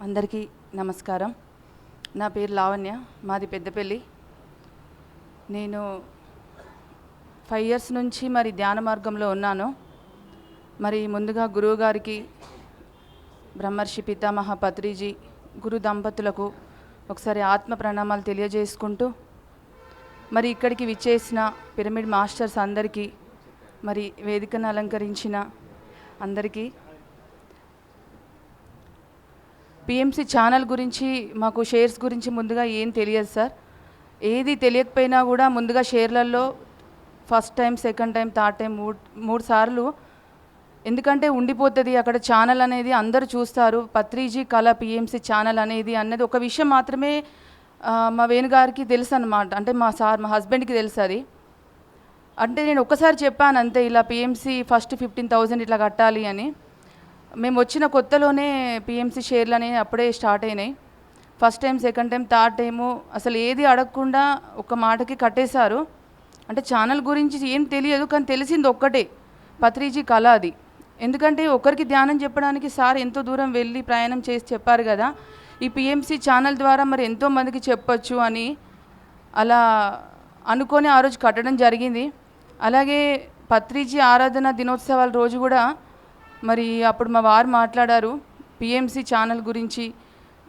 అందరికీ నమస్కారం. నా పేరు లావణ్య, మాది పెద్దపల్లి. నేను 5 ఇయర్స్ నుంచి మరి ధ్యాన మార్గంలో ఉన్నాను. మరి ముందుగా గురువు గారికి, బ్రహ్మర్షి పితామహ పత్రిజీ గురు దంపతులకు ఒకసారి ఆత్మ ప్రణామాలు తెలియజేసుకుంటూ, మరి ఇక్కడికి విచ్చేసిన పిరమిడ్ మాస్టర్స్ అందరికీ, మరి వేదికను అలంకరించిన అందరికీ, పిఎంసి ఛానల్ గురించి మాకు షేర్స్ గురించి ముందుగా ఏం తెలియదు సార్. ఏది తెలియకపోయినా కూడా ముందుగా షేర్లలో first time, second time, third time, మూడు సార్లు ఎందుకంటే ఉండిపోతుంది అక్కడ ఛానల్ అనేది, అందరూ చూస్తారు. పత్రిజీ కళ పిఎంసి ఛానల్ అనేది అన్నది ఒక విషయం మాత్రమే మా వేణుగారికి తెలుసు అన్నమాట. అంటే మా హస్బెండ్కి తెలుసు అది. అంటే నేను ఒక్కసారి చెప్పాను అంతే, ఇలా పిఎంసి ఫస్ట్ 15,000 ఇట్లా కట్టాలి అని. మేము వచ్చిన కొత్తలోనే పిఎంసి షేర్లు అనేవి అప్పుడే స్టార్ట్ అయినాయి. First time, second time, third time అసలు ఏది అడగకుండా ఒక మాటకి కట్టేశారు. అంటే ఛానల్ గురించి ఏం తెలియదు, కానీ తెలిసింది ఒక్కటే, పత్రిజీ కళ అది. ఎందుకంటే ఒకరికి ధ్యానం చెప్పడానికి సార్ ఎంతో దూరం వెళ్ళి ప్రయాణం చేసి చెప్పారు కదా, ఈ పిఎంసి ఛానల్ ద్వారా మరి ఎంతోమందికి చెప్పచ్చు అని అలా అనుకొని ఆ రోజు కట్టడం జరిగింది. అలాగే పత్రిజీ ఆరాధన దినోత్సవాల రోజు కూడా మరి అప్పుడు మా వారు మాట్లాడారు పిఎంసి ఛానల్ గురించి,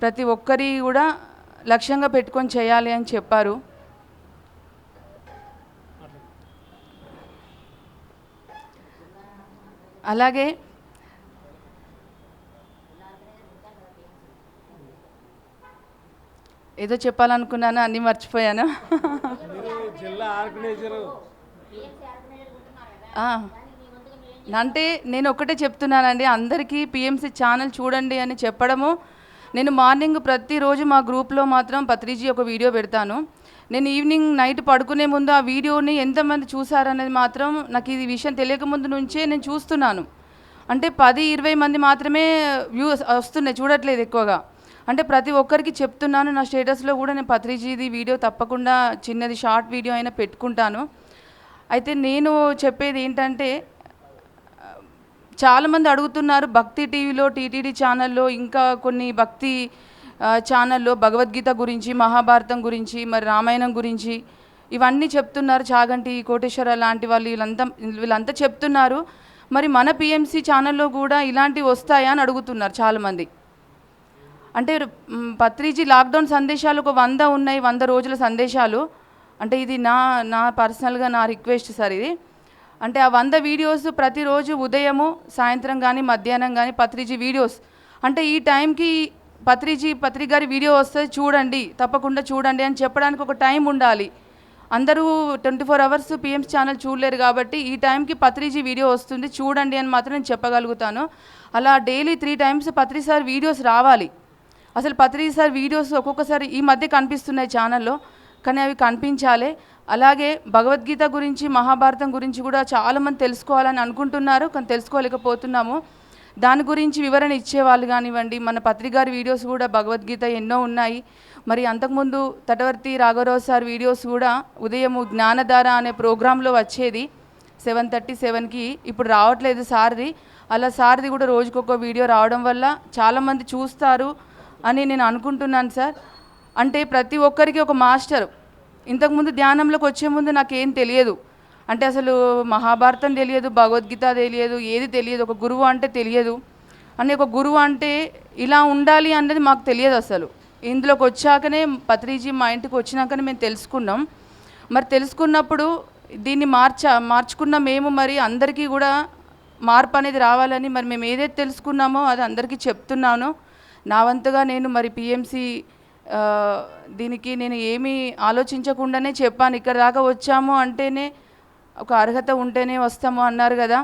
ప్రతి ఒక్కరి కూడా లక్ష్యంగా పెట్టుకొని చేయాలి అని చెప్పారు. అలాగే ఏదో చెప్పాలనుకున్నాను, అన్నీ మర్చిపోయాను. అంటే నేను ఒకటే చెప్తున్నానండి అందరికీ, పిఎంసి ఛానల్ చూడండి అని చెప్పడము. నేను మార్నింగ్ ప్రతిరోజు మా గ్రూప్లో మాత్రం పత్రిజీ ఒక వీడియో పెడతాను. నేను ఈవినింగ్ నైట్ పడుకునే ముందు ఆ వీడియోని ఎంతమంది చూసారనేది మాత్రం నాకు ఈ విషయం తెలియకముందు నుంచే నేను చూస్తున్నాను. అంటే 10-20 మంది మాత్రమే వ్యూస్ వస్తున్నాయి, చూడట్లేదు ఎక్కువగా. అంటే ప్రతి ఒక్కరికి చెప్తున్నాను, నా స్టేటస్లో కూడా నేను పత్రిజీది వీడియో తప్పకుండా చిన్నది షార్ట్ వీడియో అయినా పెట్టుకుంటాను. అయితే నేను చెప్పేది ఏంటంటే, చాలామంది అడుగుతున్నారు భక్తి టీవీలో, టీటీడీ ఛానల్లో, ఇంకా కొన్ని భక్తి ఛానల్లో భగవద్గీత గురించి, మహాభారతం గురించి, మరి రామాయణం గురించి ఇవన్నీ చెప్తున్నారు. చాగంటి కోటేశ్వర లాంటి వాళ్ళు వీళ్ళంతా చెప్తున్నారు. మరి మన పిఎంసి ఛానల్లో కూడా ఇలాంటివి వస్తాయా అని అడుగుతున్నారు చాలామంది. అంటే పత్రిజీ లాక్డౌన్ సందేశాలు ఒక 100 ఉన్నాయి, 100 రోజుల సందేశాలు. అంటే ఇది నా పర్సనల్గా నా రిక్వెస్ట్ సార్ ఇది. అంటే ఆ 100 వీడియోస్ ప్రతిరోజు ఉదయము, సాయంత్రం కానీ, మధ్యాహ్నం కానీ పత్రిజీ వీడియోస్. అంటే ఈ టైంకి పత్రి గారి వీడియో వస్తే చూడండి, తప్పకుండా చూడండి అని చెప్పడానికి ఒక టైం ఉండాలి. అందరూ 24 అవర్స్ పిఎంసి ఛానల్ చూడలేరు కాబట్టి ఈ టైంకి పత్రిజీ వీడియో వస్తుంది చూడండి అని మాత్రం నేను చెప్పగలుగుతాను. అలా డైలీ 3 టైమ్స్ పత్రి సార్ వీడియోస్ రావాలి. అసలు పత్రిజీ సార్ వీడియోస్ ఒక్కొక్కసారి ఈ మధ్య కనిపిస్తున్నాయి ఛానల్లో, కానీ అవి కనిపించాలి. అలాగే భగవద్గీత గురించి, మహాభారతం గురించి కూడా చాలామంది తెలుసుకోవాలని అనుకుంటున్నారు, కానీ తెలుసుకోలేకపోతున్నాము. దాని గురించి వివరణ ఇచ్చేవాళ్ళు కానివ్వండి, మన పత్రిగారి వీడియోస్ కూడా భగవద్గీత ఎన్నో ఉన్నాయి. మరి అంతకుముందు తటవర్తి రాఘవరావు సార్ వీడియోస్ కూడా ఉదయము జ్ఞానధార అనే ప్రోగ్రాంలో వచ్చేది 7:37కి, ఇప్పుడు రావట్లేదు సార్ది. అలా సార్ది కూడా రోజుకొక వీడియో రావడం వల్ల చాలామంది చూస్తారు అని నేను అనుకుంటున్నాను సార్. అంటే ప్రతి ఒక్కరికి ఒక మాస్టర్. ఇంతకుముందు ధ్యానంలోకి వచ్చే ముందు నాకేం తెలియదు. అంటే అసలు మహాభారతం తెలియదు, భగవద్గీత తెలియదు, ఏది తెలియదు. ఒక గురువు అంటే తెలియదు అని, ఒక గురువు అంటే ఇలా ఉండాలి అన్నది మాకు తెలియదు అసలు. ఇందులోకి వచ్చాకనే, పత్రిజీ మా ఇంటికి వచ్చినాకనే మేము తెలుసుకున్నాం. మరి తెలుసుకున్నప్పుడు దీన్ని మార్చుకున్న మేము మరి అందరికీ కూడా మార్పు అనేది రావాలని మరి మేము ఏదైతే తెలుసుకున్నామో అది అందరికీ చెప్తున్నాను. నా వంతుగా నేను మరి పిఎంసి దీనికి నేను ఏమీ ఆలోచించకుండానే చెప్పాను. ఇక్కడ దాకా వచ్చాము అంటేనే ఒక అర్హత ఉంటేనే వస్తాము అన్నారు కదా,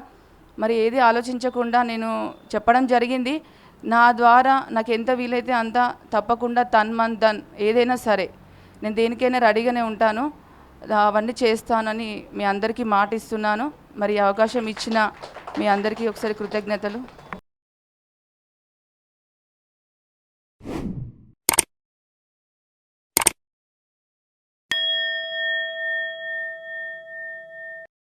మరి ఏది ఆలోచించకుండా నేను చెప్పడం జరిగింది. నా ద్వారా నాకు ఎంత వీలైతే అంత తప్పకుండా తన్ మన్ ధన్ ఏదైనా సరే నేను దేనికైనా రెడీగానే ఉంటాను, అవన్నీ చేస్తానని మీ అందరికీ మాట ఇస్తున్నాను. మరి అవకాశం ఇచ్చిన మీ అందరికీ ఒకసారి కృతజ్ఞతలు.